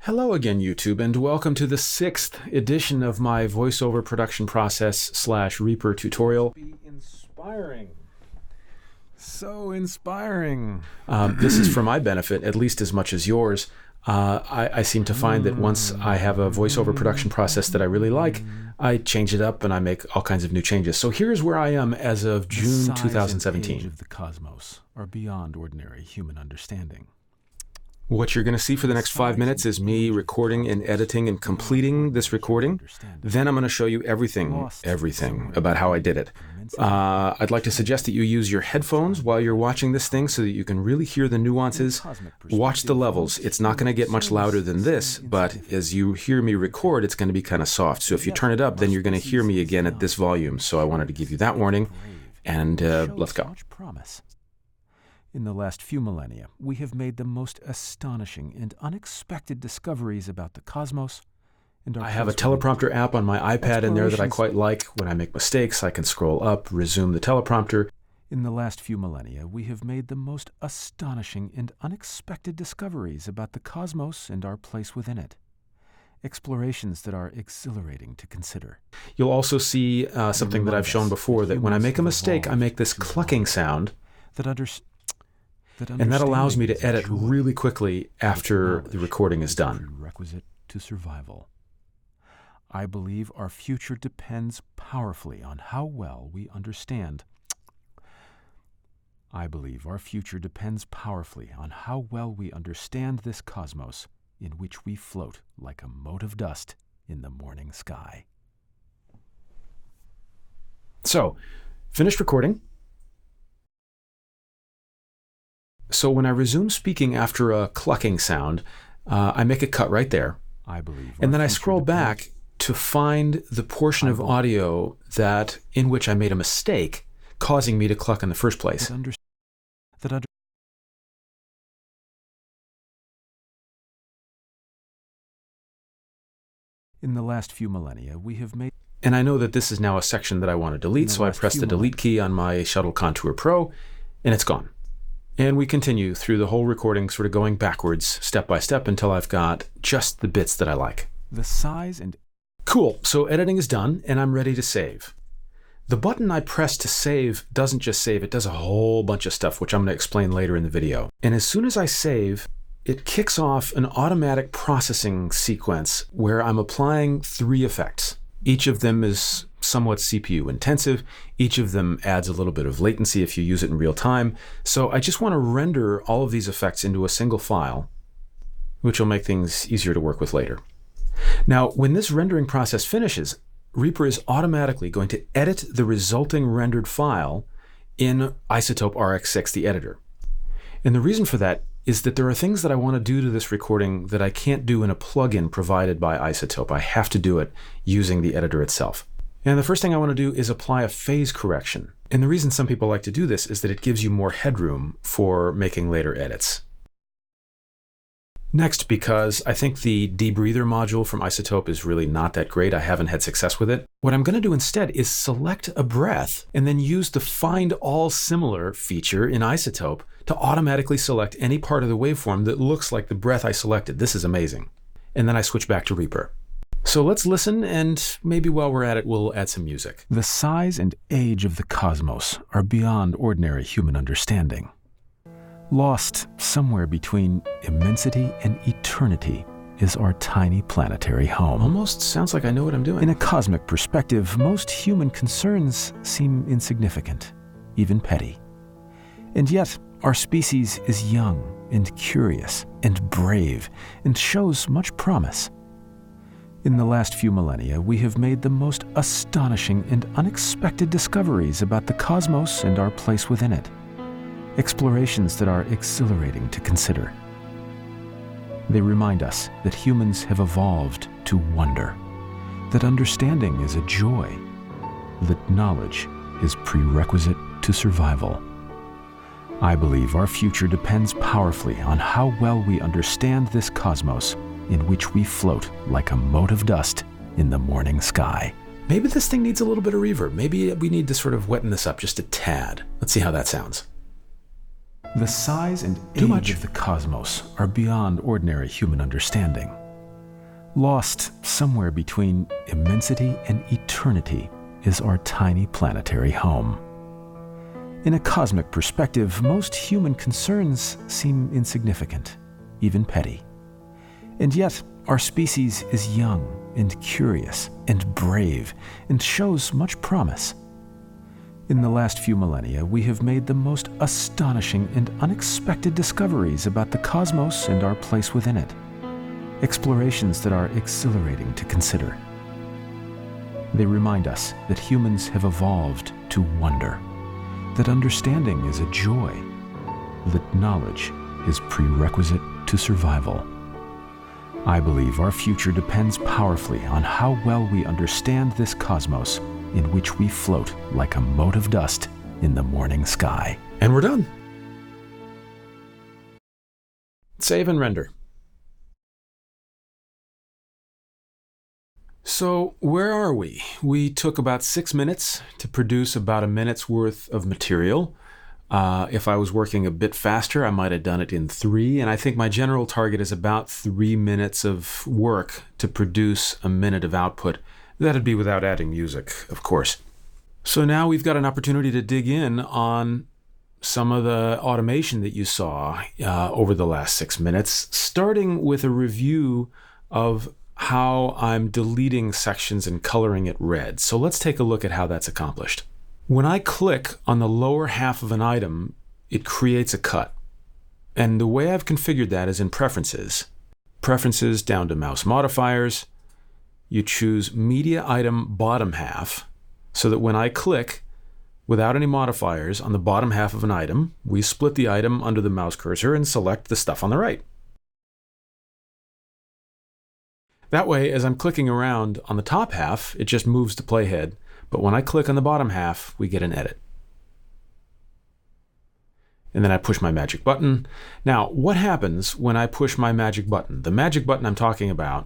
Hello again, YouTube, and welcome to the 6th edition of my voiceover production process / Reaper tutorial. Inspiring. So inspiring. This is for my benefit, at least as much as yours. I seem to find that once I have a voiceover production process that I really like, I change it up and I make all kinds of new changes. So here's where I am as of June 2017. The size and age of the cosmos are beyond ordinary human understanding. What you're going to see for the next 5 minutes is me recording and editing and completing this recording. Then I'm going to show you everything about how I did it. I'd like to suggest that you use your headphones while you're watching this thing so that you can really hear the nuances. Watch the levels. It's not going to get much louder than this, but as you hear me record, it's going to be kind of soft. So if you turn it up, then you're going to hear me again at this volume. So I wanted to give you that warning, and let's go. In the last few millennia, we have made the most astonishing and unexpected discoveries about the cosmos and our... I have a teleprompter app on my iPad in there that I quite like. When I make mistakes, I can scroll up, resume the teleprompter. In the last few millennia, we have made the most astonishing and unexpected discoveries about the cosmos and our place within it. Explorations that are exhilarating to consider. You'll also see something that I've shown before, that when I make a mistake, I make this clucking sound. And that allows me to edit really quickly after the recording is done. Prerequisite to survival. I believe our future depends powerfully on how well we understand. This cosmos in which we float like a mote of dust in the morning sky. So, finished recording. So when I resume speaking after a clucking sound, I make a cut right there. And then I scroll back to find the portion of audio in which I made a mistake, causing me to cluck in the first place. In the last few millennia, we have made... And I know that this is now a section that I want to delete, so I press the delete key on my Shuttle Contour Pro, and it's gone. And we continue through the whole recording, sort of going backwards, step by step, until I've got just the bits that I like. The size and... Cool, so editing is done, and I'm ready to save. The button I press to save doesn't just save, it does a whole bunch of stuff, which I'm going to explain later in the video. And as soon as I save, it kicks off an automatic processing sequence where I'm applying 3 effects. Each of them is somewhat CPU intensive. Each of them adds a little bit of latency if you use it in real time. So I just want to render all of these effects into a single file, which will make things easier to work with later. Now, when this rendering process finishes, Reaper is automatically going to edit the resulting rendered file in iZotope RX6, the editor. And the reason for that is that there are things that I want to do to this recording that I can't do in a plugin provided by iZotope. I have to do it using the editor itself. And the first thing I want to do is apply a phase correction. And the reason some people like to do this is that it gives you more headroom for making later edits. Next, because I think the debreather module from iZotope is really not that great, I haven't had success with it, what I'm going to do instead is select a breath and then use the Find All Similar feature in iZotope to automatically select any part of the waveform that looks like the breath I selected. This is amazing. And then I switch back to Reaper. So let's listen, and maybe while we're at it, we'll add some music. The size and age of the cosmos are beyond ordinary human understanding. Lost somewhere between immensity and eternity is our tiny planetary home. Almost sounds like I know what I'm doing. In a cosmic perspective, most human concerns seem insignificant, even petty. And yet, our species is young and curious and brave and shows much promise. In the last few millennia, we have made the most astonishing and unexpected discoveries about the cosmos and our place within it. Explorations that are exhilarating to consider. They remind us that humans have evolved to wonder, that understanding is a joy, that knowledge is prerequisite to survival. I believe our future depends powerfully on how well we understand this cosmos in which we float like a mote of dust in the morning sky. Maybe this thing needs a little bit of reverb. Maybe we need to sort of weten this up just a tad. Let's see how that sounds. The size and age of the cosmos are beyond ordinary human understanding. Lost somewhere between immensity and eternity is our tiny planetary home. In a cosmic perspective, most human concerns seem insignificant, even petty. And yet, our species is young and curious and brave and shows much promise. In the last few millennia, we have made the most astonishing and unexpected discoveries about the cosmos and our place within it. Explorations that are exhilarating to consider. They remind us that humans have evolved to wonder, that understanding is a joy, that knowledge is prerequisite to survival. I believe our future depends powerfully on how well we understand this cosmos in which we float like a mote of dust in the morning sky. And we're done. Save and render. So where are we? We took about 6 minutes to produce about a minute's worth of material. If I was working a bit faster, I might have done it in 3, and I think my general target is about 3 minutes of work to produce a minute of output. That'd be without adding music, of course. So now we've got an opportunity to dig in on some of the automation that you saw over the last 6 minutes, starting with a review of how I'm deleting sections and coloring it red. So let's take a look at how that's accomplished. When I click on the lower half of an item, it creates a cut. And the way I've configured that is in Preferences. Preferences down to Mouse Modifiers. You choose Media Item Bottom Half, so that when I click, without any modifiers, on the bottom half of an item, we split the item under the mouse cursor and select the stuff on the right. That way, as I'm clicking around on the top half, it just moves the playhead. But when I click on the bottom half, we get an edit. And then I push my magic button. Now, what happens when I push my magic button? The magic button I'm talking about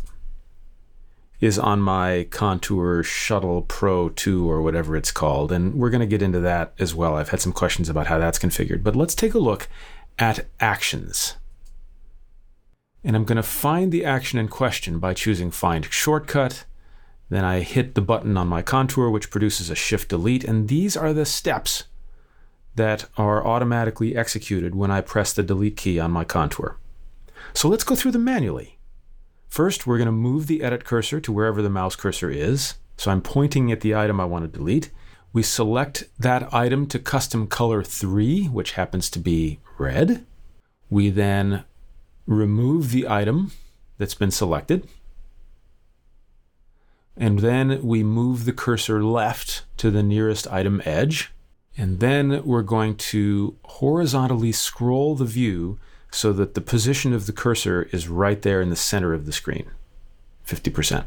is on my Contour Shuttle Pro 2 or whatever it's called. And we're going to get into that as well. I've had some questions about how that's configured. But let's take a look at Actions. And I'm going to find the action in question by choosing Find Shortcut. Then I hit the button on my contour, which produces a Shift-Delete. And these are the steps that are automatically executed when I press the Delete key on my contour. So let's go through them manually. First, we're going to move the edit cursor to wherever the mouse cursor is. So I'm pointing at the item I want to delete. We select that item to custom color 3, which happens to be red. We then remove the item that's been selected. And then we move the cursor left to the nearest item edge. And then we're going to horizontally scroll the view so that the position of the cursor is right there in the center of the screen, 50%.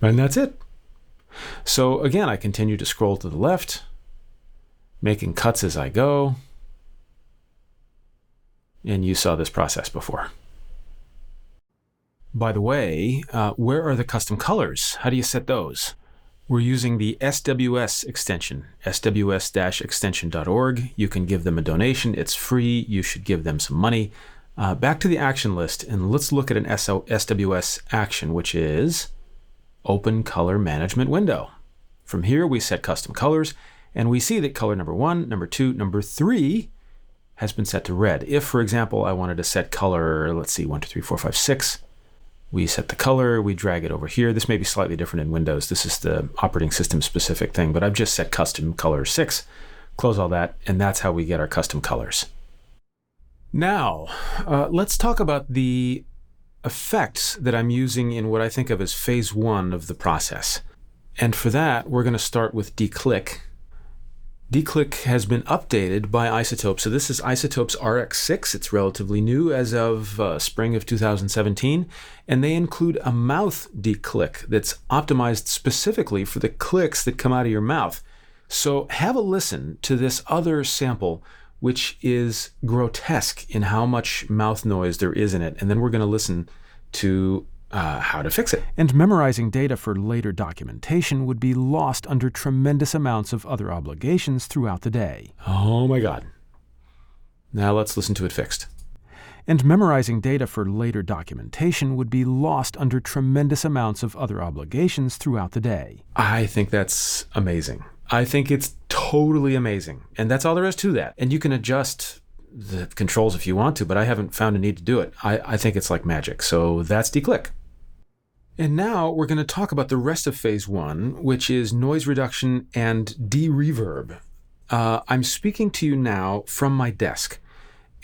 And that's it. So again, I continue to scroll to the left, making cuts as I go. And you saw this process before. By the way, where are the custom colors? How do you set those? We're using the SWS extension, sws-extension.org. You can give them a donation. It's free. You should give them some money. Back to the action list, and let's look at an SWS action, which is Open Color Management Window. From here, we set custom colors, and we see that color number 1, number 2, number 3 has been set to red. If, for example, I wanted to set color, let's see, 1, 2, 3, 4, 5, 6, we set the color, we drag it over here. This may be slightly different in Windows. This is the operating system specific thing, but I've just set custom color 6, close all that, and that's how we get our custom colors. Now, let's talk about the effects that I'm using in what I think of as phase 1 of the process. And for that, we're going to start with declick. Declick has been updated by iZotope. So this is iZotope's RX6. It's relatively new as of spring of 2017. And they include a mouth declick that's optimized specifically for the clicks that come out of your mouth. So have a listen to this other sample, which is grotesque in how much mouth noise there is in it. And then we're going to listen to how to fix it. And memorizing data for later documentation would be lost under tremendous amounts of other obligations throughout the day. Oh my God. Now let's listen to it fixed. and memorizing data for later documentation would be lost under tremendous amounts of other obligations throughout the day. I think that's amazing. I think it's totally amazing. And that's all there is to that. And you can adjust the controls if you want to, but I haven't found a need to do it. I think it's like magic. So that's declick. And now we're going to talk about the rest of phase one, which is noise reduction and de-reverb. I'm speaking to you now from my desk,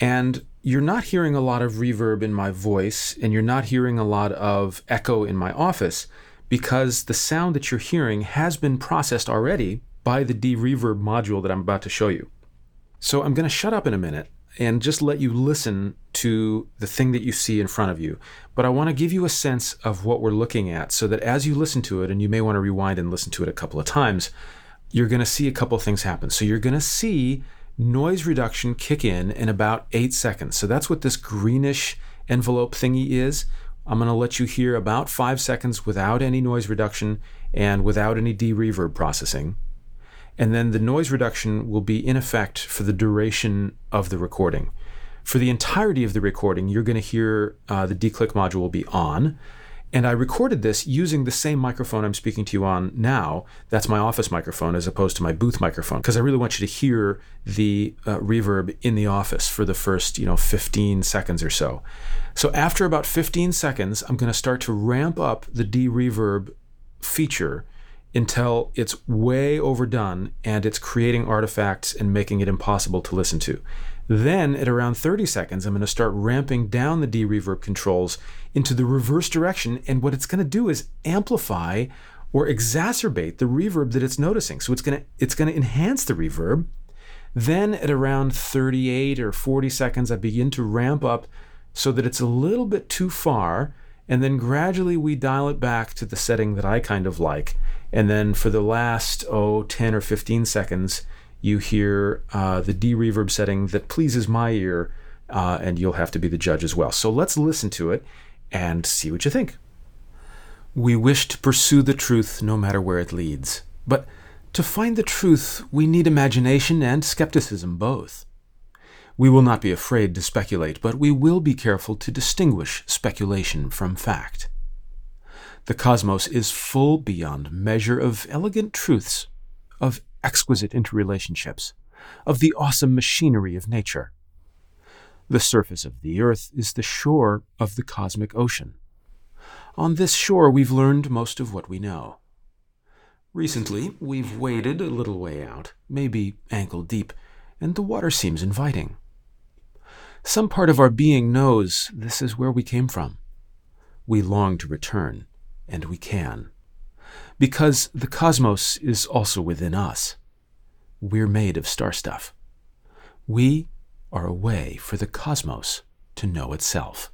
and you're not hearing a lot of reverb in my voice, and you're not hearing a lot of echo in my office, because the sound that you're hearing has been processed already by the de-reverb module that I'm about to show you. So I'm going to shut up in a minute and just let you listen to the thing that you see in front of you. But I want to give you a sense of what we're looking at so that as you listen to it, and you may want to rewind and listen to it a couple of times, you're going to see a couple of things happen. So you're going to see noise reduction kick in about 8 seconds. So that's what this greenish envelope thingy is. I'm going to let you hear about 5 seconds without any noise reduction and without any de-reverb processing. And then the noise reduction will be in effect for the duration of the recording. For the entirety of the recording, you're going to hear the declick module will be on. And I recorded this using the same microphone I'm speaking to you on now. That's my office microphone as opposed to my booth microphone, because I really want you to hear the reverb in the office for the first 15 seconds or so. So after about 15 seconds, I'm going to start to ramp up the de-reverb feature until it's way overdone and it's creating artifacts and making it impossible to listen to. Then at around 30 seconds, I'm going to start ramping down the de-reverb controls into the reverse direction, and what it's going to do is amplify or exacerbate the reverb that it's noticing. So it's going to enhance the reverb. Then at around 38 or 40 seconds, I begin to ramp up so that it's a little bit too far, and then gradually we dial it back to the setting that I kind of like. And then for the last 10 or 15 seconds, you hear the de-reverb setting that pleases my ear, and you'll have to be the judge as well. So let's listen to it and see what you think. We wish to pursue the truth no matter where it leads. But to find the truth, we need imagination and skepticism both. We will not be afraid to speculate, but we will be careful to distinguish speculation from fact. The cosmos is full beyond measure of elegant truths, of exquisite interrelationships, of the awesome machinery of nature. The surface of the earth is the shore of the cosmic ocean. On this shore we've learned most of what we know. Recently, we've waded a little way out, maybe ankle deep, and the water seems inviting. Some part of our being knows this is where we came from. We long to return, and we can. Because the cosmos is also within us. We're made of star stuff. We are a way for the cosmos to know itself.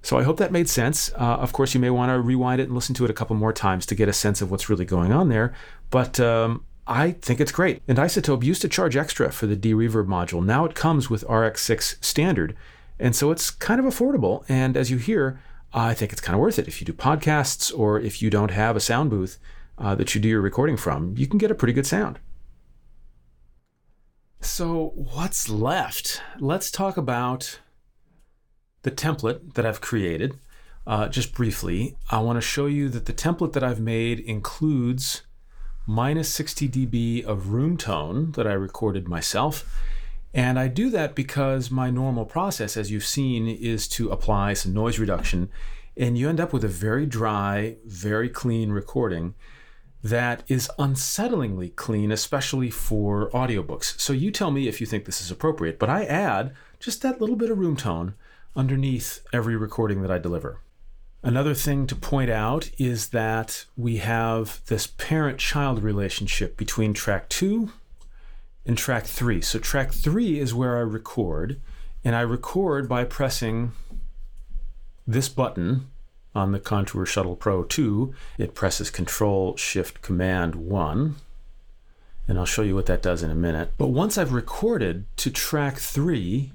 So I hope that made sense. Of course, you may want to rewind it and listen to it a couple more times to get a sense of what's really going on there. But I think it's great. And iZotope used to charge extra for the de-reverb module. Now it comes with RX6 standard. And so it's kind of affordable. And as you hear, I think it's kind of worth it. If you do podcasts or if you don't have a sound booth that you do your recording from, you can get a pretty good sound. So what's left? Let's talk about the template that I've created. Just briefly, I want to show you that the template that I've made includes minus 60 dB of room tone that I recorded myself. And I do that because my normal process, as you've seen, is to apply some noise reduction, and you end up with a very dry, very clean recording that is unsettlingly clean, especially for audiobooks. So you tell me if you think this is appropriate, but I add just that little bit of room tone underneath every recording that I deliver. Another thing to point out is that we have this parent-child relationship between track 2 and track 3. So track 3 is where I record, and I record by pressing this button on the Contour Shuttle Pro 2. It presses Control-Shift-Command-1, and I'll show you what that does in a minute. But once I've recorded to track 3,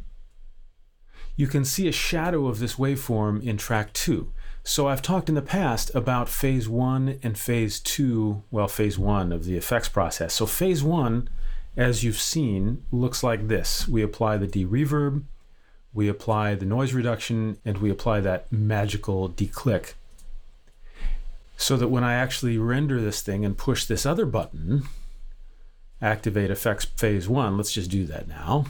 you can see a shadow of this waveform in track 2. So I've talked in the past about phase 1 and phase 2, well, phase 1 of the effects process. So phase 1, as you've seen, looks like this. We apply the de-reverb, we apply the noise reduction, and we apply that magical declick, so that when I actually render this thing and push this other button, activate effects phase 1, let's just do that now.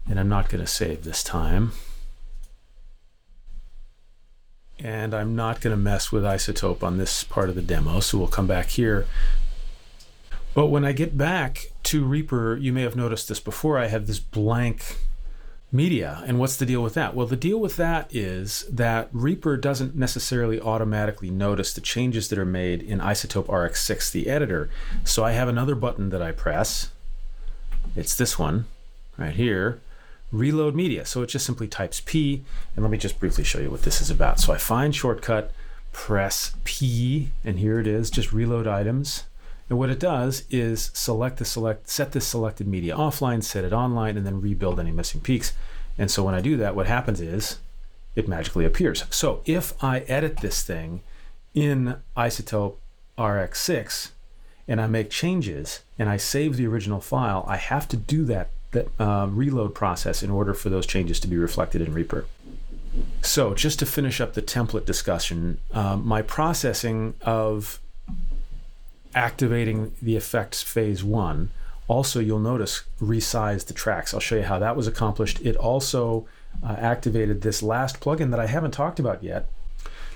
And I'm not going to save this time. And I'm not going to mess with iZotope on this part of the demo, so we'll come back here. But when I get back to Reaper, you may have noticed this before, I have this blank media. And what's the deal with that? Well, the deal with that is that Reaper doesn't necessarily automatically notice the changes that are made in iZotope RX6, the editor. So I have another button that I press. It's this one right here. Reload media. So it just simply types P, and let me just briefly show you what this is about. So I find shortcut, press P, and here it is, just reload items. And what it does is set this selected media offline, set it online, and then rebuild any missing peaks. And so when I do that, what happens is it magically appears. So if I edit this thing in iZotope RX6 and I make changes and I save the original file, I have to do that reload process in order for those changes to be reflected in Reaper. So just to finish up the template discussion, my processing of activating the effects phase 1, also you'll notice resized the tracks. I'll show you how that was accomplished. It also activated this last plugin that I haven't talked about yet,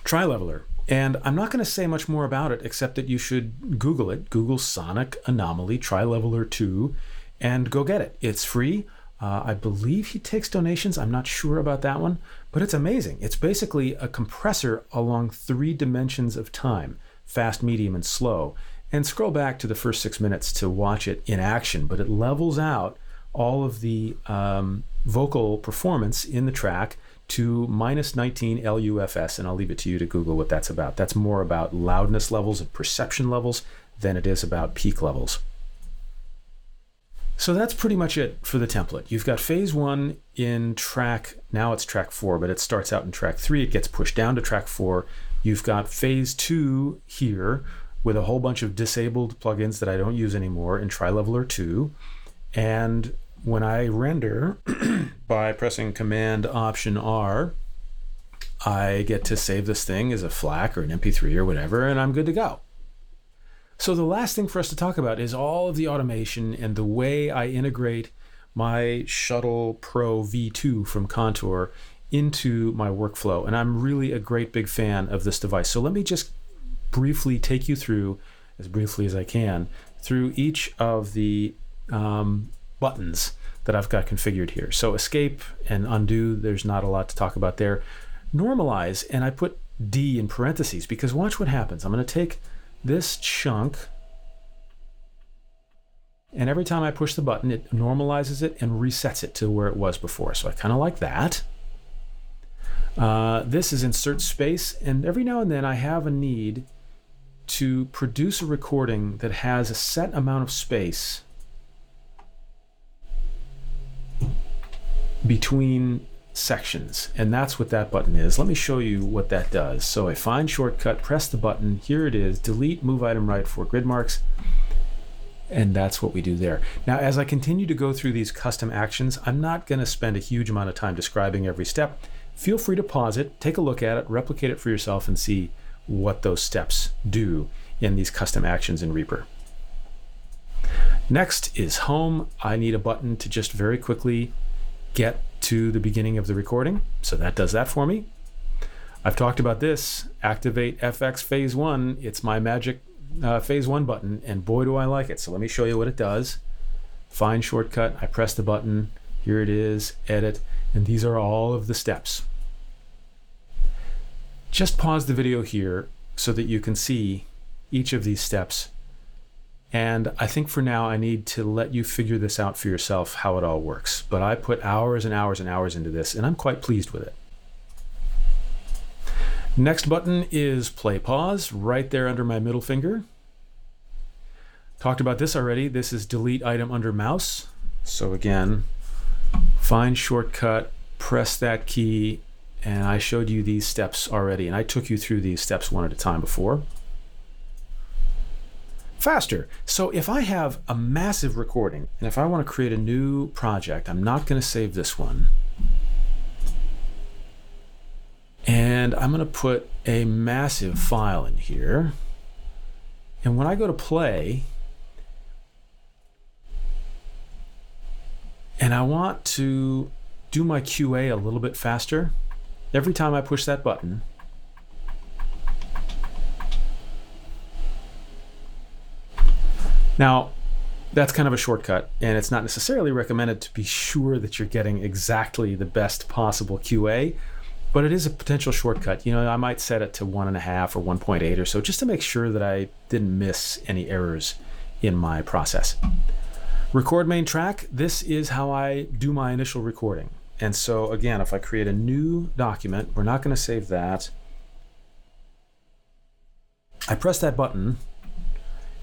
TriLeveler. And I'm not going to say much more about it except that you should Google it. Google Sonic Anomaly TriLeveler 2 and go get it. It's free. I believe he takes donations. I'm not sure about that one, but it's amazing. It's basically a compressor along 3 dimensions of time, fast, medium, and slow. And scroll back to the first 6 minutes to watch it in action, but it levels out all of the vocal performance in the track to -19 LUFS, and I'll leave it to you to Google what that's about. That's more about loudness levels and perception levels than it is about peak levels. So that's pretty much it for the template. You've got phase 1 in track, now it's track 4, but it starts out in track 3, it gets pushed down to track 4. You've got phase 2 here with a whole bunch of disabled plugins that I don't use anymore in TriLeveler 2. And when I render by pressing Command Option R, I get to save this thing as a FLAC or an MP3 or whatever, and I'm good to go. So the last thing for us to talk about is all of the automation and the way I integrate my Shuttle Pro V2 from Contour into my workflow. And I'm really a great big fan of this device. So let me just briefly take you through, as briefly as I can, through each of the buttons that I've got configured here. So escape and undo, there's not a lot to talk about there. Normalize, and I put D in parentheses because watch what happens. I'm going to take this chunk, and every time I push the button, it normalizes it and resets it to where it was before. So I kind of like that. This is insert space, and every now and then I have a need to produce a recording that has a set amount of space between sections, and that's what that button is. Let me show you what that does. So I find shortcut, press the button, here it is, delete, move item right for grid marks, and that's what we do there. Now as I continue to go through these custom actions, I'm not going to spend a huge amount of time describing every step. Feel free to pause it, take a look at it, replicate it for yourself, and see what those steps do in these custom actions in Reaper. Next is home. I need a button to just very quickly get to the beginning of the recording, so that does that for me. I've talked about this, activate FX phase 1. It's my magic phase 1 button, and boy do I like it. So let me show you what it does. Find shortcut, I press the button, here it is, edit, and these are all of the steps. Just pause the video here so that you can see each of these steps. And I think for now I need to let you figure this out for yourself, how it all works. But I put hours and hours and hours into this, and I'm quite pleased with it. Next button is play pause, right there under my middle finger. Talked about this already. This is delete item under mouse. So again, find shortcut, press that key, and I showed you these steps already, and I took you through these steps one at a time before. faster. So if I have a massive recording, and if I want to create a new project, I'm not going to save this one. And I'm going to put a massive file in here. And when I go to play, and I want to do my QA a little bit faster, every time I push that button, now, that's kind of a shortcut, and it's not necessarily recommended to be sure that you're getting exactly the best possible QA, but it is a potential shortcut. You know, I might set it to 1.5 or 1.8 or so, just to make sure that I didn't miss any errors in my process. Record main track, this is how I do my initial recording. And so again, if I create a new document, we're not going to save that. I press that button,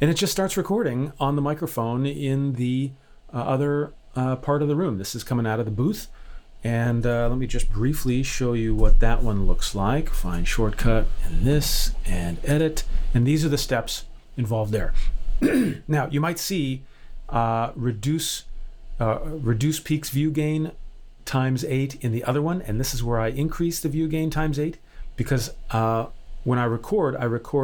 and it just starts recording on the microphone in the other part of the room. This is coming out of the booth. And let me just briefly show you what that one looks like. Find shortcut and this and edit. And these are the steps involved there. Now, you might see reduce peaks view gain times 8 in the other one. And this is where I increase the view gain times 8 because when I record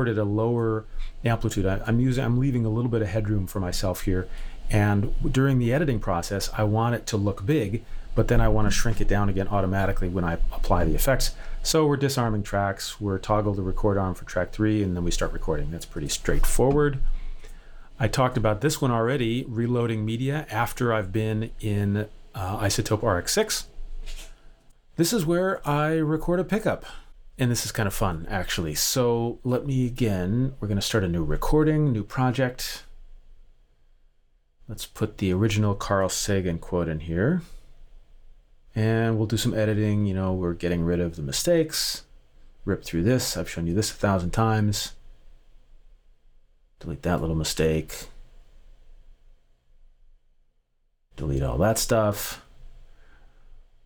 at a lower amplitude. I'm leaving a little bit of headroom for myself here, and during the editing process I want it to look big, but then I want to shrink it down again automatically when I apply the effects. So we're disarming tracks, we're toggle the record arm for track 3, and then we start recording. That's pretty straightforward. I talked about this one already, reloading media after I've been in iZotope RX6. This is where I record a pickup. And this is kind of fun, actually. So let me again, we're going to start a new recording, new project. Let's put the original Carl Sagan quote in here. And we'll do some editing. You know, we're getting rid of the mistakes. Rip through this. I've shown you this 1,000 times. Delete that little mistake. Delete all that stuff.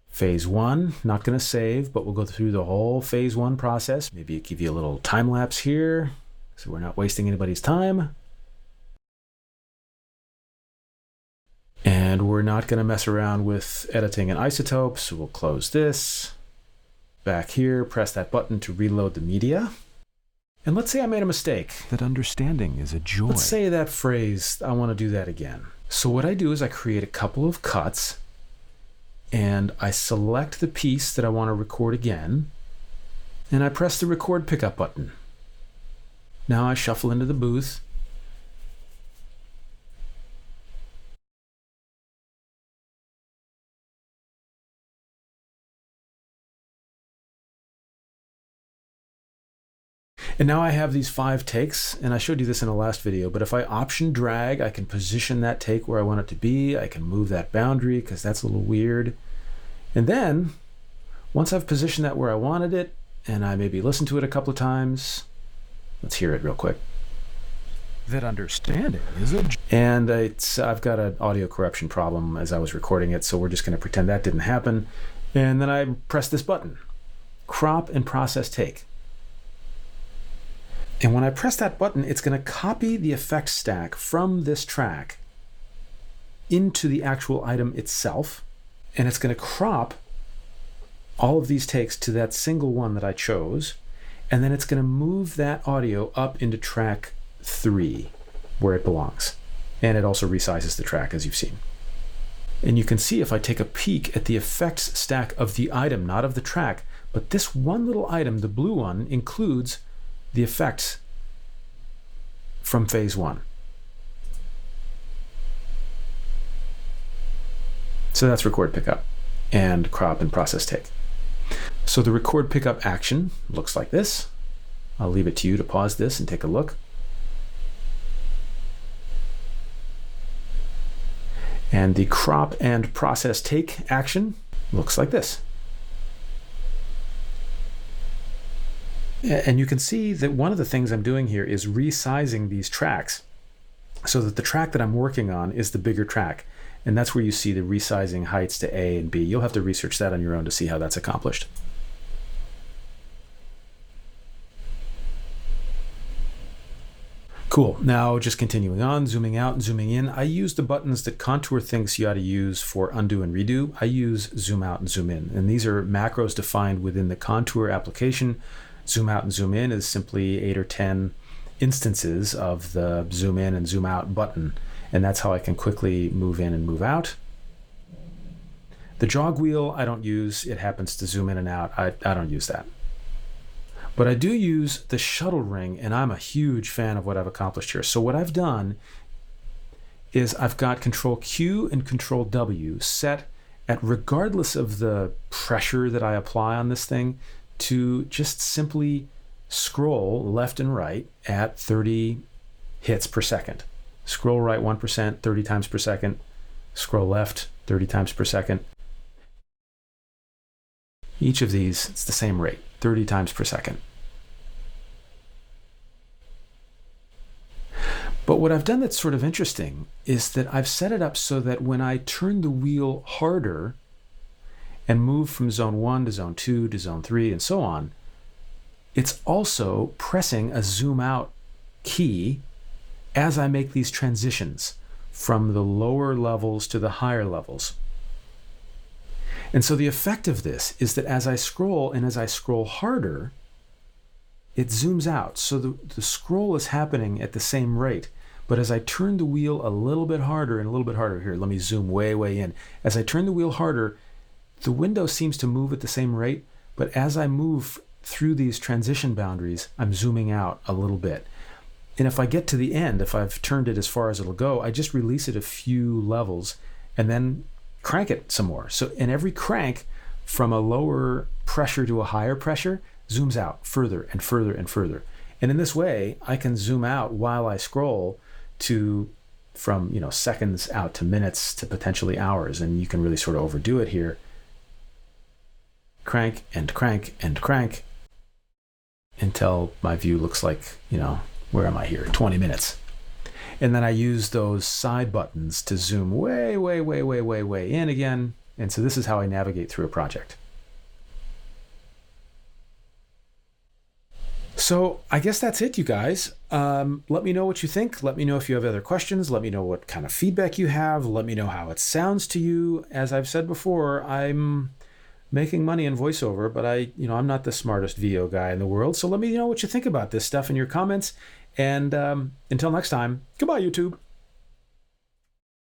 Phase 1, not going to save, but we'll go through the whole phase 1 process. Maybe give you a little time lapse here, so we're not wasting anybody's time. And we're not going to mess around with editing in iZotope, so we'll close this. Back here, press that button to reload the media. And let's say I made a mistake. That understanding is a joy. Let's say that phrase, I want to do that again. So what I do is I create a couple of cuts, and I select the piece that I want to record again, and I press the record pickup button. Now I shuffle into the booth. And now I have these 5 takes, and I showed you this in the last video, but if I option drag, I can position that take where I want it to be. I can move that boundary because that's a little weird. And then, once I've positioned that where I wanted it, and I maybe listened to it a couple of times, let's hear it real quick. That understanding is a joy. And I've got an audio corruption problem as I was recording it, so we're just going to pretend that didn't happen. And then I press this button, crop and process take. And when I press that button, it's going to copy the effects stack from this track into the actual item itself. And it's going to crop all of these takes to that single one that I chose. And then it's going to move that audio up into track 3, where it belongs. And it also resizes the track, as you've seen. And you can see if I take a peek at the effects stack of the item, not of the track, but this one little item, the blue one, includes the effects from phase 1. So that's record pickup and crop and process take. So the record pickup action looks like this. I'll leave it to you to pause this and take a look. And the crop and process take action looks like this. And you can see that one of the things I'm doing here is resizing these tracks so that the track that I'm working on is the bigger track. And that's where you see the resizing heights to A and B. You'll have to research that on your own to see how that's accomplished. Cool. Now just continuing on, zooming out and zooming in. I use the buttons that Contour thinks you ought to use for undo and redo. I use zoom out and zoom in. And these are macros defined within the Contour application. Zoom out and zoom in is simply 8 or 10 instances of the zoom in and zoom out button. And that's how I can quickly move in and move out. The jog wheel I don't use. It happens to zoom in and out. I don't use that. But I do use the shuttle ring, and I'm a huge fan of what I've accomplished here. So what I've done is I've got Control Q and Control W set at, regardless of the pressure that I apply on this thing, to just simply scroll left and right at 30 hits per second. Scroll right 1%, 30 times per second. Scroll left 30 times per second. Each of these, it's the same rate, 30 times per second. But what I've done that's sort of interesting is that I've set it up so that when I turn the wheel harder and move from zone 1 to zone 2 to zone 3 and so on, it's also pressing a zoom out key as I make these transitions from the lower levels to the higher levels. And so the effect of this is that as I scroll, and as I scroll harder, it zooms out. So the scroll is happening at the same rate. But as I turn the wheel a little bit harder and a little bit harder, here, let me zoom way, way in. As I turn the wheel harder, the window seems to move at the same rate, but as I move through these transition boundaries, I'm zooming out a little bit. And if I get to the end, if I've turned it as far as it'll go, I just release it a few levels and then crank it some more. So in every crank, from a lower pressure to a higher pressure, zooms out further and further and further. And in this way, I can zoom out while I scroll to from seconds out to minutes to potentially hours. And you can really sort of overdo it here. Crank and crank and crank until my view looks like, where am I here? 20 minutes. And then I use those side buttons to zoom way, way, way, way, way, way in again. And so this is how I navigate through a project. So I guess that's it, you guys. Let me know what you think. Let me know if you have other questions. Let me know what kind of feedback you have. Let me know how it sounds to you. As I've said before, I'm making money in voiceover, but I'm not the smartest VO guy in the world. So let me know what you think about this stuff in your comments. And until next time, goodbye, YouTube.